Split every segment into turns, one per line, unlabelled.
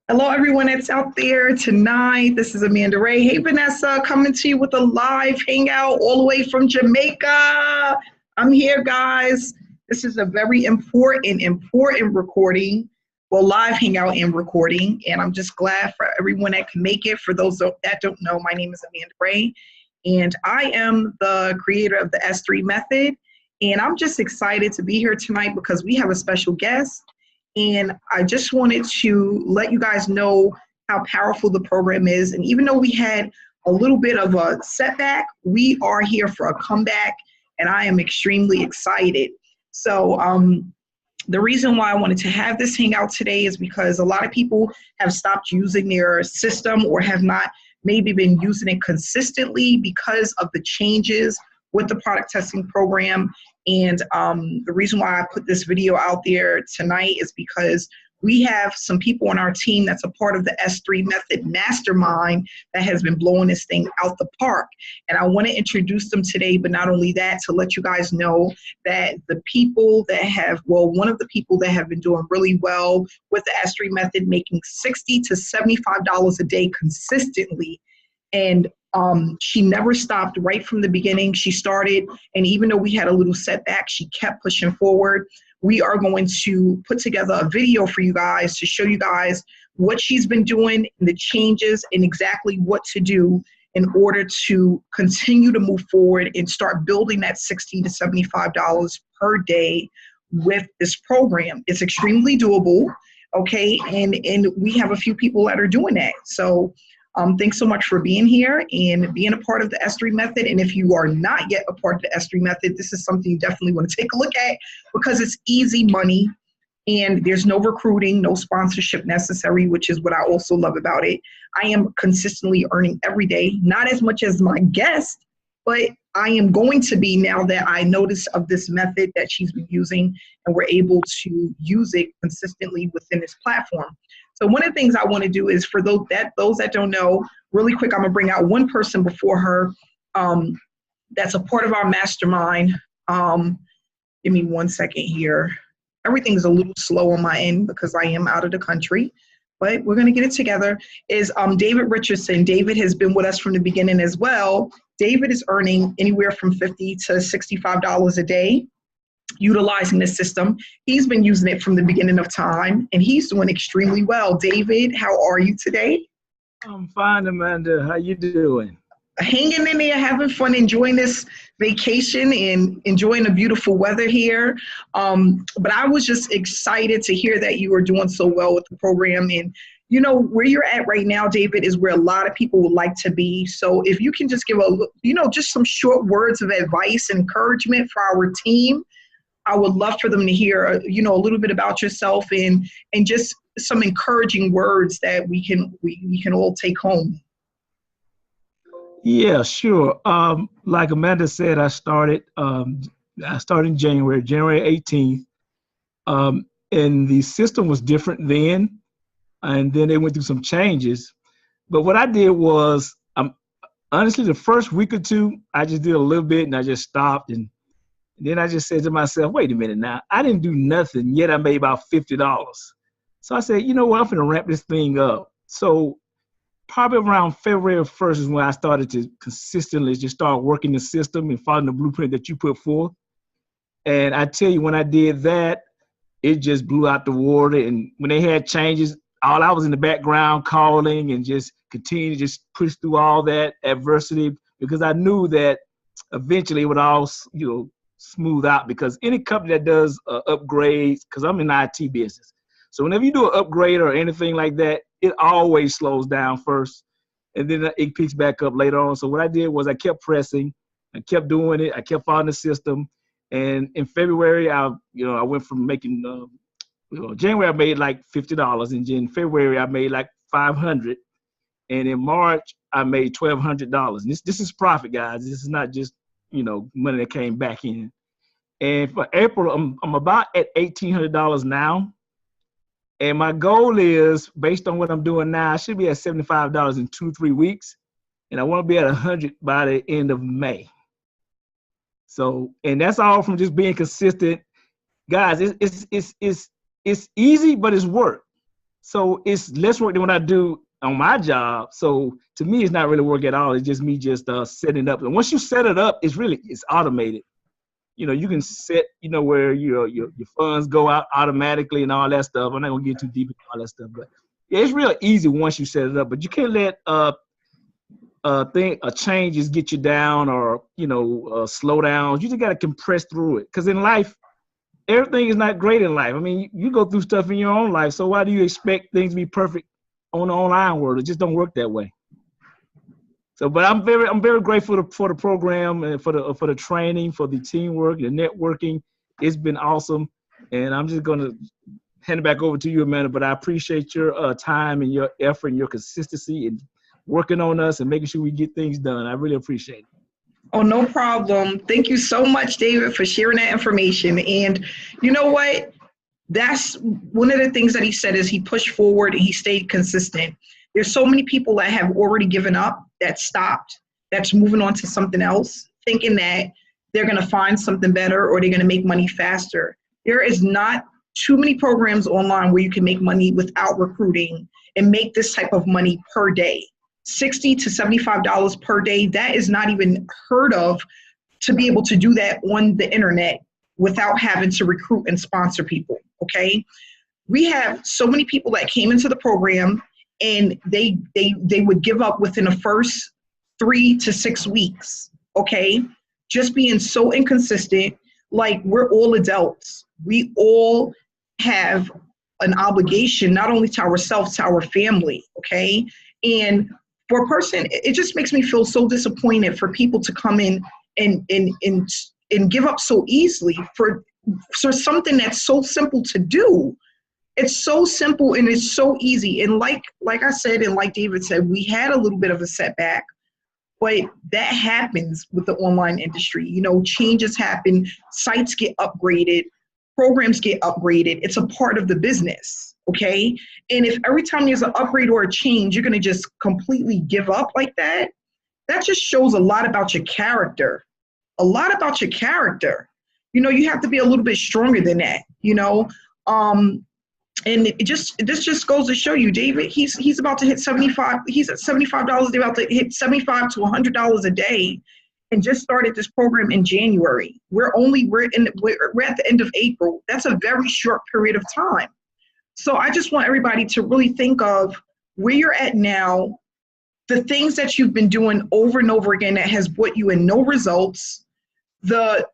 Hello, everyone that's out there tonight. This is Amanda Ray. Hey, Vanessa, coming to you with a live hangout all the way from Jamaica. I'm here, guys. This is a very important recording. Well, live hangout and recording. And I'm just glad for everyone that can make it. For those that don't know, my name is Amanda Ray, and I am the creator of the S3 method. And I'm just excited to be here tonight because we have a special guest. And I just wanted to let you guys know how powerful the program is. And even though we had a little bit of a setback, we are here for a comeback, and I am extremely excited. So the reason why I wanted to have this hangout today is because a lot of people have stopped using their system or have not maybe been using it consistently because of the changes with the product testing program. And the reason why I put this video out there tonight is because we have some people on our team that's a part of the S3 Method Mastermind that has been blowing this thing out the park. And I want to introduce them today, but not only that, to let you guys know that the people that have, well, one of the people that have been doing really well with the S3 Method, making $60 to $75 a day consistently. And she never stopped right from the beginning. She started, and even though we had a little setback, she kept pushing forward. We are going to put together a video for you guys to show you guys what she's been doing and the changes and exactly what to do in order to continue to move forward and start building that $60 to $75 per day with this program. It's extremely doable, okay? And we have a few people that are doing that. So thanks so much for being here and being a part of the S3 method. And if you are not yet a part of the S3 method, this is something you definitely want to take a look at because it's easy money and there's no recruiting, no sponsorship necessary, which is what I also love about it. I am consistently earning every day, not as much as my guest, but I am going to be now that I notice of this method that she's been using and we're able to use it consistently within this platform. So one of the things I want to do is for those that don't know, really quick, I'm going to bring out one person before her that's a part of our mastermind. Give me 1 second here. Everything's a little slow on my end because I am out of the country, but we're going to get it together, is David Richardson. David has been with us from the beginning as well. David is earning anywhere from $50 to $65 a day utilizing the system. He's been using it from the beginning of time, and he's doing extremely well. David, how are you today?
I'm fine, Amanda. How you doing?
Hanging in there, having fun, enjoying this vacation and enjoying the beautiful weather here. But I was just excited to hear that you are doing so well with the program. And you know, where you're at right now, David, is where a lot of people would like to be. So if you can just give just some short words of advice and encouragement for our team, I would love for them to hear, a little bit about yourself and just some encouraging words that we can all take home.
Yeah, sure. Like Amanda said, I started in January 18th, and the system was different then, and then they went through some changes. But what I did was, honestly, the first week or two, I just did a little bit, and I just stopped and then I just said to myself, wait a minute now, I didn't do nothing, yet I made about $50. So I said, you know what, I'm gonna ramp this thing up. So probably around February 1st is when I started to consistently just start working the system and following the blueprint that you put forth. And I tell you, when I did that, it just blew out the water. And when they had changes, all I was in the background calling and just continue to just push through all that adversity because I knew that eventually it would all, smooth out, because any company that does upgrades, because I'm in the IT business, so whenever you do an upgrade or anything like that, it always slows down first and then it picks back up later on. So what I did was I kept pressing, I kept doing it, I kept following the system. And in February, I went from making January I made like $50, and in February I made like $500, and in March I made $1,200. This is profit, guys. This is not just money that came back in. And for April, I'm about at $1,800 now. And my goal is, based on what I'm doing now, I should be at $75 in 2-3 weeks. And I want to be at 100 by the end of May. So, and that's all from just being consistent. Guys, it's easy, but it's work. So it's less work than what I do on my job. So to me, it's not really work at all. It's just me just setting it up. And once you set it up, it's automated. You can set, where your funds go out automatically and all that stuff. I'm not gonna get too deep into all that stuff, but yeah, it's real easy once you set it up. But you can't let changes get you down or slow down. You just gotta compress through it. Because in life, everything is not great in life. I mean, you go through stuff in your own life. So why do you expect things to be perfect on the online world? It just don't work that way. So, but I'm very grateful for the program and for the training, for the teamwork, the networking. It's been awesome, and I'm just gonna hand it back over to you, Amanda. But I appreciate your time and your effort and your consistency and working on us and making sure we get things done. I really appreciate it.
Oh, no problem. Thank you so much, David, for sharing that information. And you know what? That's one of the things that he said is he pushed forward and he stayed consistent. There's so many people that have already given up, that stopped, that's moving on to something else, thinking that they're going to find something better or they're going to make money faster. There is not too many programs online where you can make money without recruiting and make this type of money per day. $60 to $75 per day, that is not even heard of to be able to do that on the internet without having to recruit and sponsor people, okay? We have so many people that came into the program and they would give up within the first 3 to 6 weeks, okay? Just being so inconsistent. Like, we're all adults. We all have an obligation, not only to ourselves, to our family, okay? And for a person, it just makes me feel so disappointed for people to come in and give up so easily for something that's so simple to do. It's so simple and it's so easy. And like I said, and like David said, we had a little bit of a setback, but that happens with the online industry. Changes happen, sites get upgraded, programs get upgraded. It's a part of the business, okay? And if every time there's an upgrade or a change, you're gonna just completely give up like that, that just shows a lot about your character. A lot about your character. You have to be a little bit stronger than that, and this just goes to show you, David, he's about to hit 75, he's at $75, they're about to hit $75 to $100 a day, and just started this program in January. We're at the end of April. That's a very short period of time. So I just want everybody to really think of where you're at now, the things that you've been doing over and over again that has brought you in no results, the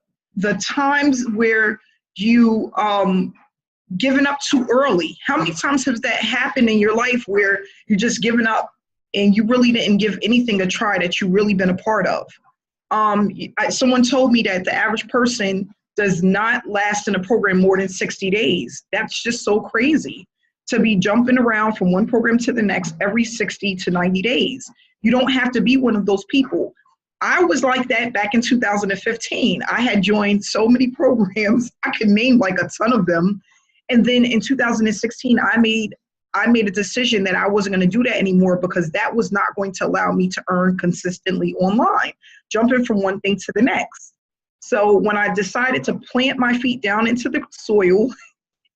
times where you given up too early. How many times has that happened in your life where you just given up and you really didn't give anything a try that you really been a part of? Someone told me that the average person does not last in a program more than 60 days. That's just so crazy to be jumping around from one program to the next every 60 to 90 days. You don't have to be one of those people. I was like that back in 2015. I had joined so many programs, I could name like a ton of them. And then in 2016, I made a decision that I wasn't going to do that anymore because that was not going to allow me to earn consistently online, jumping from one thing to the next. So when I decided to plant my feet down into the soil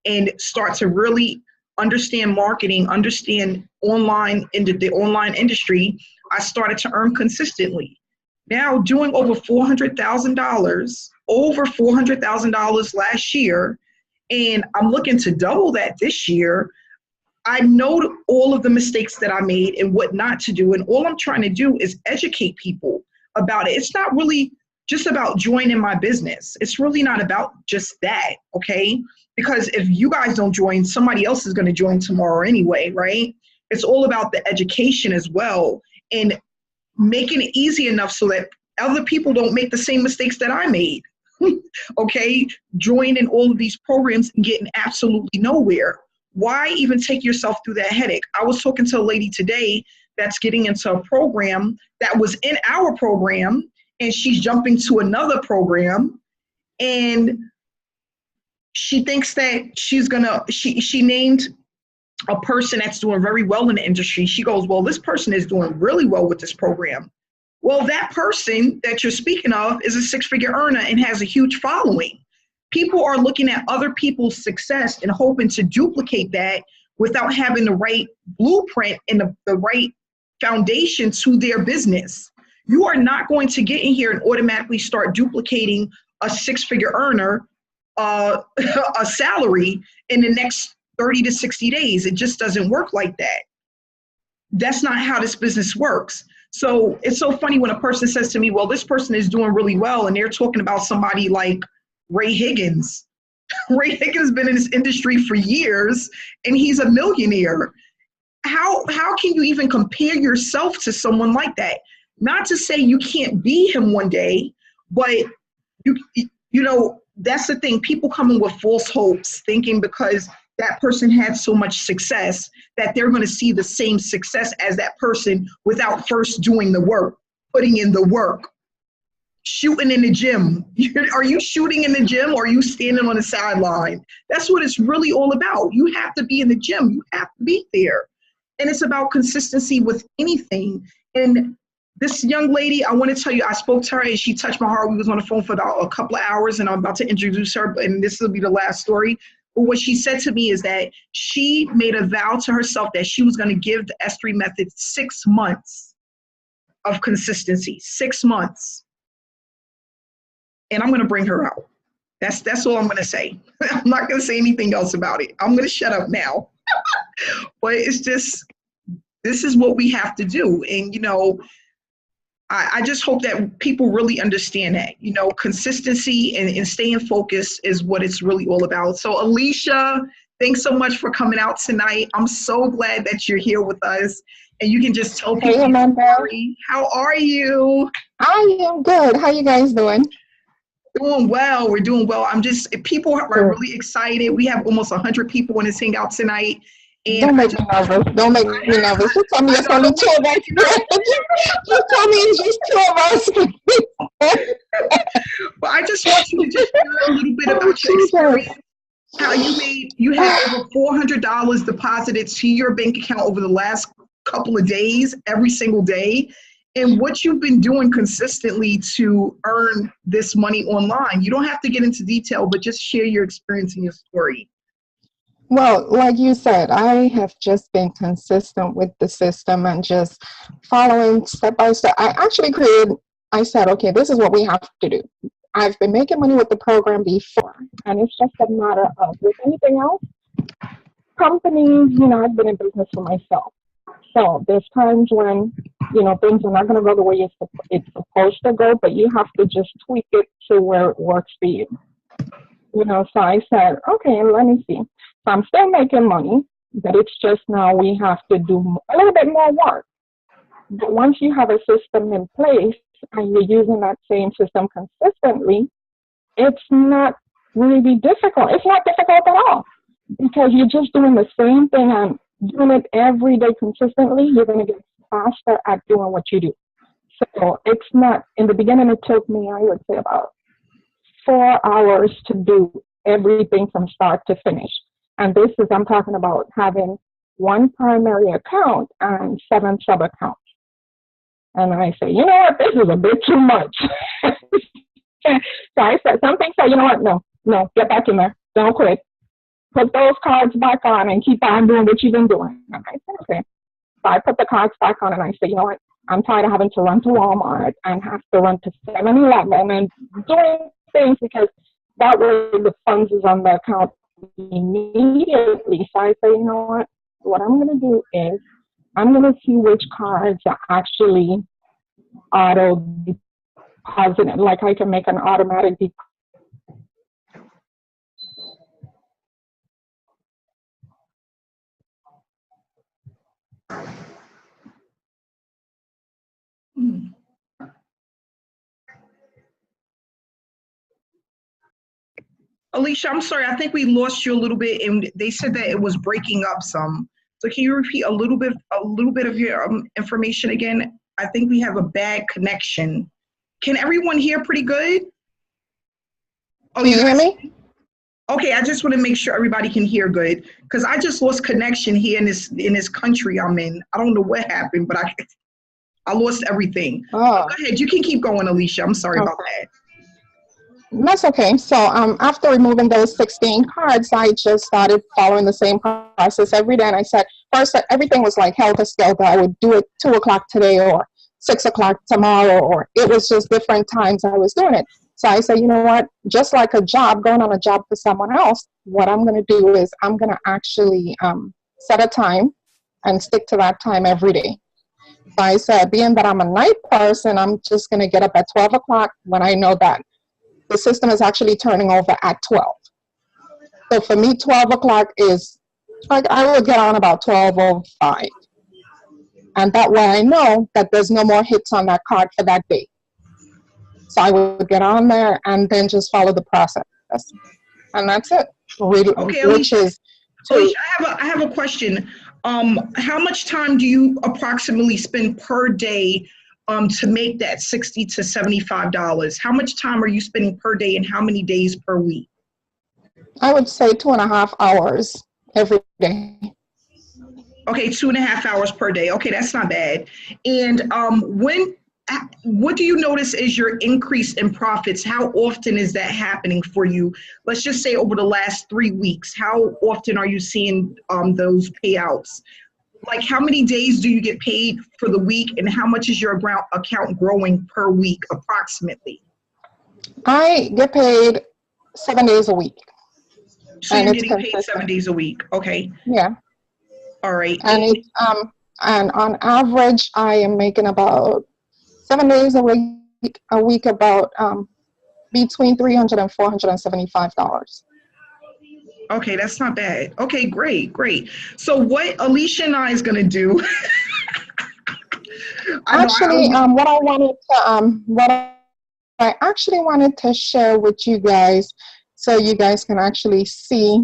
and start to really understand marketing, understand the online industry, I started to earn consistently. Now doing over $400,000 last year, and I'm looking to double that this year. I know all of the mistakes that I made and what not to do, and all I'm trying to do is educate people about it. It's not really just about joining my business. It's really not about just that, okay? Because if you guys don't join, somebody else is going to join tomorrow anyway, right? It's all about the education as well and making it easy enough so that other people don't make the same mistakes that I made, okay? Joining all of these programs and getting absolutely nowhere. Why even take yourself through that headache? I was talking to a lady today that's getting into a program that was in our program, and she's jumping to another program, and she thinks that she named a person that's doing very well in the industry. She goes, well, this person is doing really well with this program. Well, that person that you're speaking of is a six-figure earner and has a huge following. People are looking at other people's success and hoping to duplicate that without having the right blueprint and the right foundation to their business. You are not going to get in here and automatically start duplicating a six-figure earner a salary in the next 30 to 60 days. It just doesn't work like that. That's not how this business works. So it's so funny when a person says to me, well, this person is doing really well, and they're talking about somebody like Ray Higgins. Ray Higgins has been in this industry for years, and he's a millionaire. How can you even compare yourself to someone like that? Not to say you can't be him one day, but you know, that's the thing. People come in with false hopes, thinking because that person had so much success that they're going to see the same success as that person without first doing the work, putting in the work. Shooting in the gym. Are you shooting in the gym, or are you standing on the sideline? That's what it's really all about. You have to be in the gym. You have to be there. And it's about consistency with anything. And this young lady, I want to tell you, I spoke to her and she touched my heart. We was on the phone for about a couple of hours, and I'm about to introduce her, and this will be the last story. But what she said to me is that she made a vow to herself that she was going to give the S3 method 6 months of consistency, 6 months. And I'm going to bring her out. That's all I'm going to say. I'm not going to say anything else about it. I'm going to shut up now. But it's just, this is what we have to do. And, you know, I just hope that people really understand that, you know, consistency and staying focused is what it's really all about. So Alicia, thanks so much for coming out tonight. I'm so glad that you're here with us, and you can just tell people your story. How are you?
I am good. How you guys doing?
Doing well. We're doing well. People are really excited. We have almost 100 people in this Hangout tonight. And
don't make me nervous. Don't make me nervous. You told me it's only 2 of us. You told me it's just 2 of us.
Well, I just want you to just share a little bit about your experience. How you had over $400 deposited to your bank account over the last couple of days, every single day, and what you've been doing consistently to earn this money online. You don't have to get into detail, but just share your experience and your story.
Well, like you said, I have just been consistent with the system and just following step by step. I said, okay, this is what we have to do. I've been making money with the program before, and it's just a matter of, with anything else, companies, you know, I've been in business for myself. So there's times when, you know, things are not going to go the way it's supposed to go, but you have to just tweak it to where it works for you. You know, so I said, okay, let me see. So I'm still making money, but it's just now we have to do a little bit more work. But once you have a system in place and you're using that same system consistently, it's not really difficult. It's not difficult at all, because you're just doing the same thing and doing it every day consistently. You're going to get faster at doing what you do. So it's not, in the beginning, it took me, I would say, about 4 hours to do everything from start to finish. And this is, I'm talking about having one primary account and 7 sub-accounts. And I say, you know what, this is a bit too much. So I said, something said, you know what, no, get back in there. Don't quit. Put those cards back on and keep on doing what you've been doing. And I said, okay. So I put the cards back on and I said, you know what, I'm tired of having to run to Walmart and have to run to 7-Eleven and doing things, because that way the funds is on the account immediately. So I say, you know what I'm going to do is I'm going to see which cards are actually auto deposited. Like I can make an automatic deposit.
Alicia, I'm sorry, I think we lost you a little bit, and they said that it was breaking up some. So can you repeat a little bit of your information again? I think we have a bad connection. Can everyone hear pretty good? Oh,
you hear me?
Okay, I just want to make sure everybody can hear good, because I just lost connection here in this country I'm in. I don't know what happened, but I lost everything.
Oh.
Go ahead, you can keep going, Alicia. I'm sorry about that.
That's okay. So after removing those 16 cards, I just started following the same process every day. And I said, first, everything was like helter skelter. I would do it 2 o'clock today or 6 o'clock tomorrow, or it was just different times I was doing it. So I said, you know what, just like a job, going on a job for someone else, what I'm going to do is I'm going to actually set a time and stick to that time every day. So I said, being that I'm a night person, I'm just going to get up at 12 o'clock when I know that the system is actually turning over at 12. So for me, 12 o'clock is, like, I will get on about 12:05. And that way I know that there's no more hits on that card for that day. So I would get on there and then just follow the process. And that's it.
Okay,
Which is
Alicia, I have a question. How much time do you approximately spend per day to make that $60 to $75? How much time are you spending per day and how many days per week?
I would say 2.5 hours every day.
Okay, 2.5 hours per day. Okay, that's not bad. And what do you notice is your increase in profits? How often is that happening for you? Let's just say over the last 3 weeks. How often are you seeing those payouts? Like, how many days do you get paid for the week, and how much is your account growing per week approximately?
I get paid 7 days a week.
So
and
you're
it's
getting paid
consistent.
7 days a week. Okay.
Yeah.
All right.
And it's and on average I am making about 7 days a week about between $300 and $475.
Okay, that's not bad. Okay, great. So what Alicia and I is gonna do?
Actually, what I actually wanted to share with you guys, so you guys can actually see,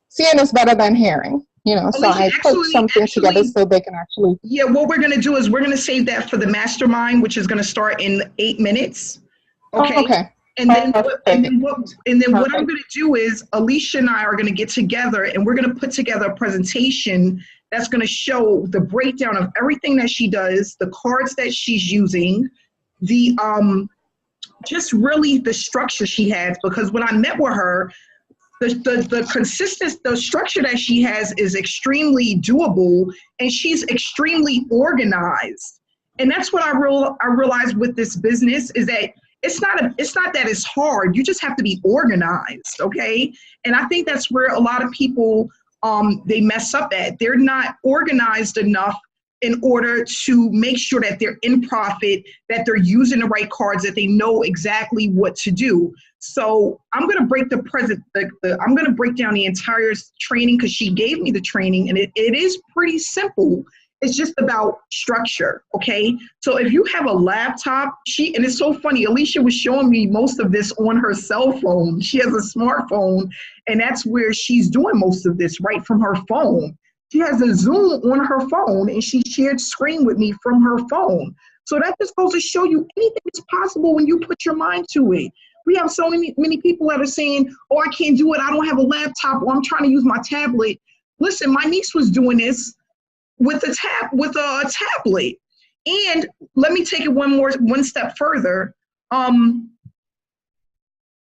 seeing is better than hearing. So
Alicia,
I put something together so they can actually.
Yeah, what we're gonna do is we're gonna save that for the mastermind, which is gonna start in 8 minutes. Okay.
Okay.
And then
Perfect.
what I'm going to do is Alicia and I are going to get together and we're going to put together a presentation that's going to show the breakdown of everything that she does, the cards that she's using, the just really the structure she has. Because when I met with her, the structure that she has is extremely doable, and she's extremely organized. And that's what I realized with this business is that it's not that it's hard. You just have to be organized, okay? And I think that's where a lot of people they mess up at. They're not organized enough in order to make sure that they're in profit, that they're using the right cards, that they know exactly what to do. So I'm going to break I'm going to break down the entire training because she gave me the training, and it is pretty simple. It's just about structure, okay? So if you have a laptop, and it's so funny, Alicia was showing me most of this on her cell phone. She has a smartphone, and that's where she's doing most of this, right from her phone. She has a Zoom on her phone, and she shared screen with me from her phone. So that just goes to show you anything is possible when you put your mind to it. We have so many people that are saying, oh, I can't do it. I don't have a laptop, or I'm trying to use my tablet. Listen, my niece was doing this with a tablet. And let me take it one step further.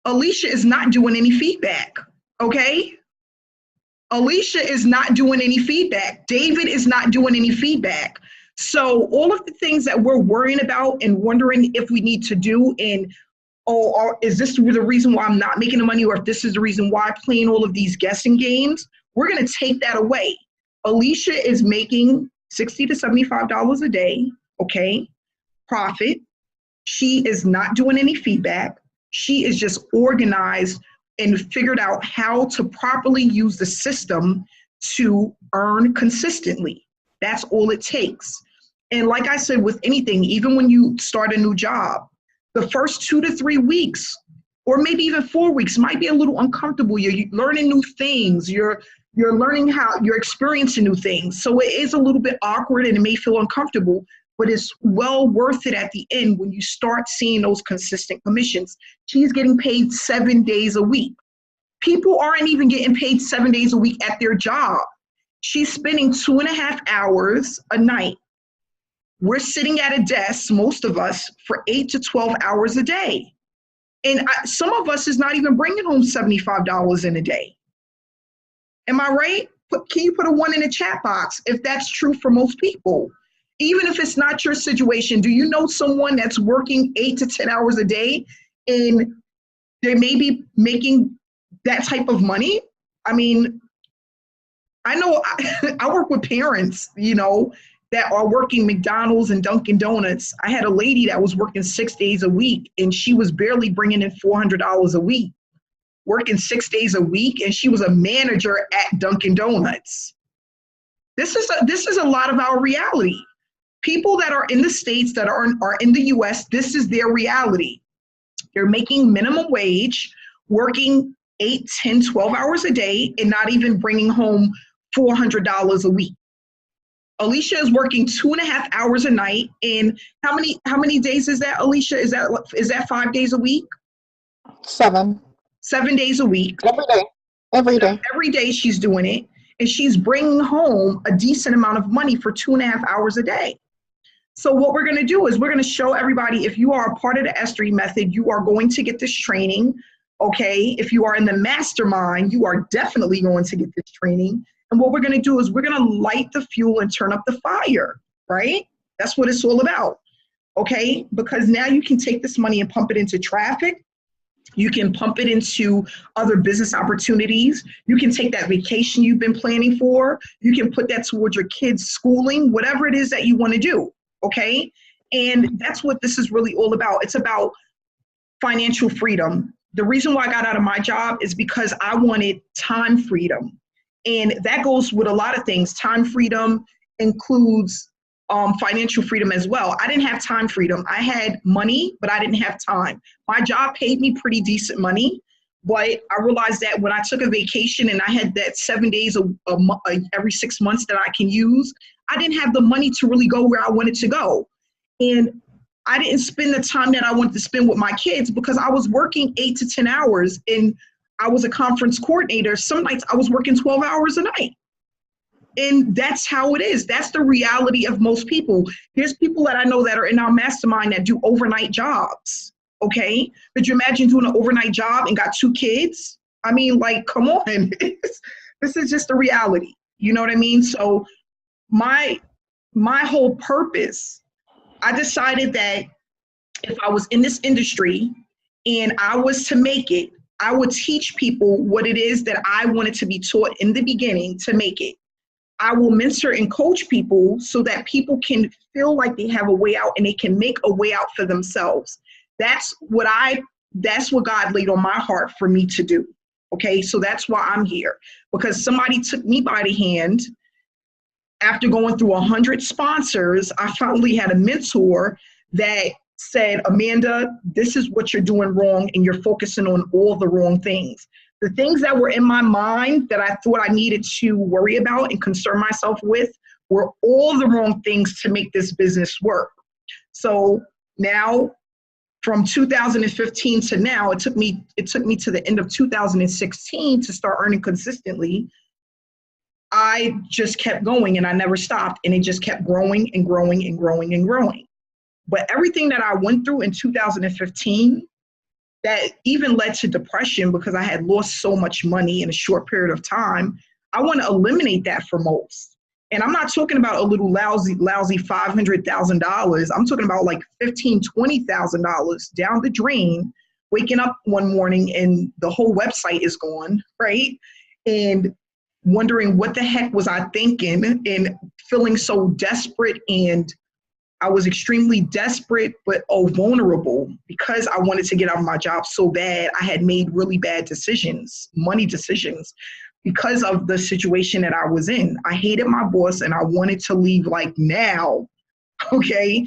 Alicia is not doing any feedback, okay? Alicia is not doing any feedback. David is not doing any feedback. So all of the things that we're worrying about and wondering if we need to do, and or is this the reason why I'm not making the money, or if this is the reason why I'm playing all of these guessing games, we're going to take that away. Alicia is making $60 to $75 a day, okay, profit. She is not doing any feedback. She is just organized and figured out how to properly use the system to earn consistently. That's all it takes. And like I said, with anything, even when you start a new job, the first 2 to 3 weeks, or maybe even 4 weeks, might be a little uncomfortable. You're learning new things. You're learning how you're experiencing new things. So it is a little bit awkward and it may feel uncomfortable, but it's well worth it at the end when you start seeing those consistent commissions. She's getting paid 7 days a week. People aren't even getting paid 7 days a week at their job. She's spending 2.5 hours a night. We're sitting at a desk, most of us, for 8 to 12 hours a day. And some of us is not even bringing home $75 in a day. Am I right? Can you put a 1 in the chat box if that's true for most people? Even if it's not your situation, do you know someone that's working 8 to 10 hours a day and they may be making that type of money? I mean, I know I work with parents, that are working McDonald's and Dunkin' Donuts. I had a lady that was working 6 days a week, and she was barely bringing in $400 a week, working 6 days a week, and she was a manager at Dunkin' Donuts. This is a lot of our reality. People that are in the States, that are in the US, this is their reality. They're making minimum wage, working 8, 10, 12 hours a day, and not even bringing home $400 a week. Alicia is working 2.5 hours a night. And how many days is that, Alicia? Is that 5 days a week?
7.
7 days a week.
Every day.
Every day she's doing it. And she's bringing home a decent amount of money for 2.5 hours a day. So what we're going to do is we're going to show everybody, if you are a part of the S3 method, you are going to get this training. Okay. If you are in the mastermind, you are definitely going to get this training. And what we're going to do is we're going to light the fuel and turn up the fire, right? That's what it's all about. Okay. Because now you can take this money and pump it into traffic. You can pump it into other business opportunities. You can take that vacation you've been planning for. You can put that towards your kids' schooling, whatever it is that you want to do. Okay. And that's what this is really all about. It's about financial freedom. The reason why I got out of my job is because I wanted time freedom. And that goes with a lot of things. Time freedom includes financial freedom as well. I didn't have time freedom. I had money, but I didn't have time. My job paid me pretty decent money, but I realized that when I took a vacation and I had that 7 days every 6 months that I can use, I didn't have the money to really go where I wanted to go. And I didn't spend the time that I wanted to spend with my kids because I was working 8 to 10 hours and I was a conference coordinator. Some nights I was working 12 hours a night. And that's how it is. That's the reality of most people. There's people that I know that are in our mastermind that do overnight jobs. Okay. Could you imagine doing an overnight job and got 2 kids? I mean, like, come on. This is just the reality. You know what I mean? So my whole purpose, I decided that if I was in this industry and I was to make it, I would teach people what it is that I wanted to be taught in the beginning to make it. I will mentor and coach people so that people can feel like they have a way out and they can make a way out for themselves. That's what God laid on my heart for me to do. Okay, so that's why I'm here, because somebody took me by the hand. After going through 100 sponsors, I finally had a mentor that said, Amanda, this is what you're doing wrong, and you're focusing on all the wrong things. The things that were in my mind that I thought I needed to worry about and concern myself with were all the wrong things to make this business work. So now, from 2015 to now, it took me to the end of 2016 to start earning consistently. I just kept going and I never stopped, and it just kept growing and growing and growing and growing. But everything that I went through in 2015, that even led to depression because I had lost so much money in a short period of time, I want to eliminate that for most. And I'm not talking about a little lousy $500,000. I'm talking about like $15,000, $20,000 down the drain, waking up one morning and the whole website is gone, right? And wondering what the heck was I thinking, and feeling so desperate. And I was extremely desperate, but vulnerable, because I wanted to get out of my job so bad. I had made really bad decisions, money decisions, because of the situation that I was in. I hated my boss and I wanted to leave like now. Okay.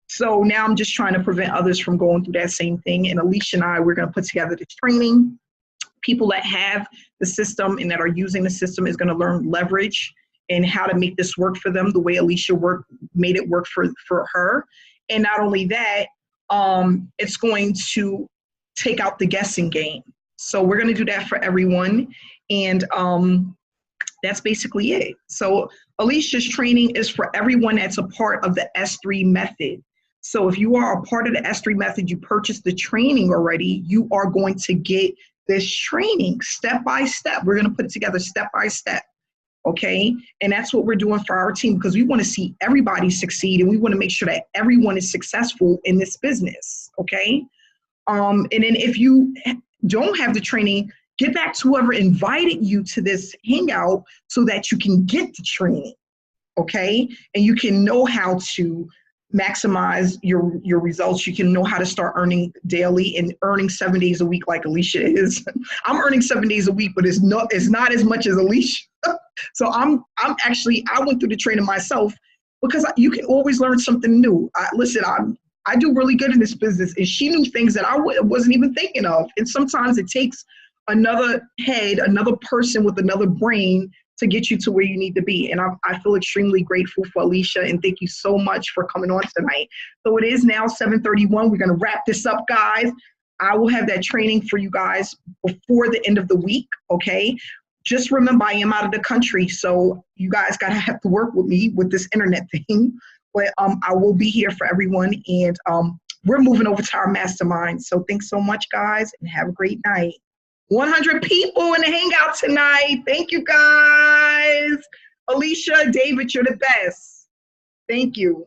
So now I'm just trying to prevent others from going through that same thing. And Alicia and I, we're going to put together this training. People that have the system and that are using the system is going to learn leverage and how to make this work for them the way Alicia made it work for her. And not only that, it's going to take out the guessing game. So we're going to do that for everyone. And that's basically it. So Alicia's training is for everyone that's a part of the S3 method. So if you are a part of the S3 method, you purchased the training already, you are going to get this training step by step. We're going to put it together step by step. Okay. And that's what we're doing for our team, because we want to see everybody succeed and we want to make sure that everyone is successful in this business. Okay. And then if you don't have the training, get back to whoever invited you to this hangout so that you can get the training. Okay. And you can know how to maximize your results. You can know how to start earning daily and earning 7 days a week like Alicia is. I'm earning 7 days a week, but it's not as much as Alicia. So I went through the training myself because you can always learn something new. Listen, I do really good in this business, and she knew things that I wasn't even thinking of. And sometimes it takes another head, another person with another brain to get you to where you need to be. And I feel extremely grateful for Alicia, and thank you so much for coming on tonight. So it is now 7:31. We're going to wrap this up, guys. I will have that training for you guys before the end of the week, okay? Just remember, I am out of the country, so you guys got to have to work with me with this internet thing. But I will be here for everyone, and we're moving over to our mastermind. So thanks so much, guys, and have a great night. 100 people in the hangout tonight. Thank you, guys. Alicia, David, you're the best. Thank you.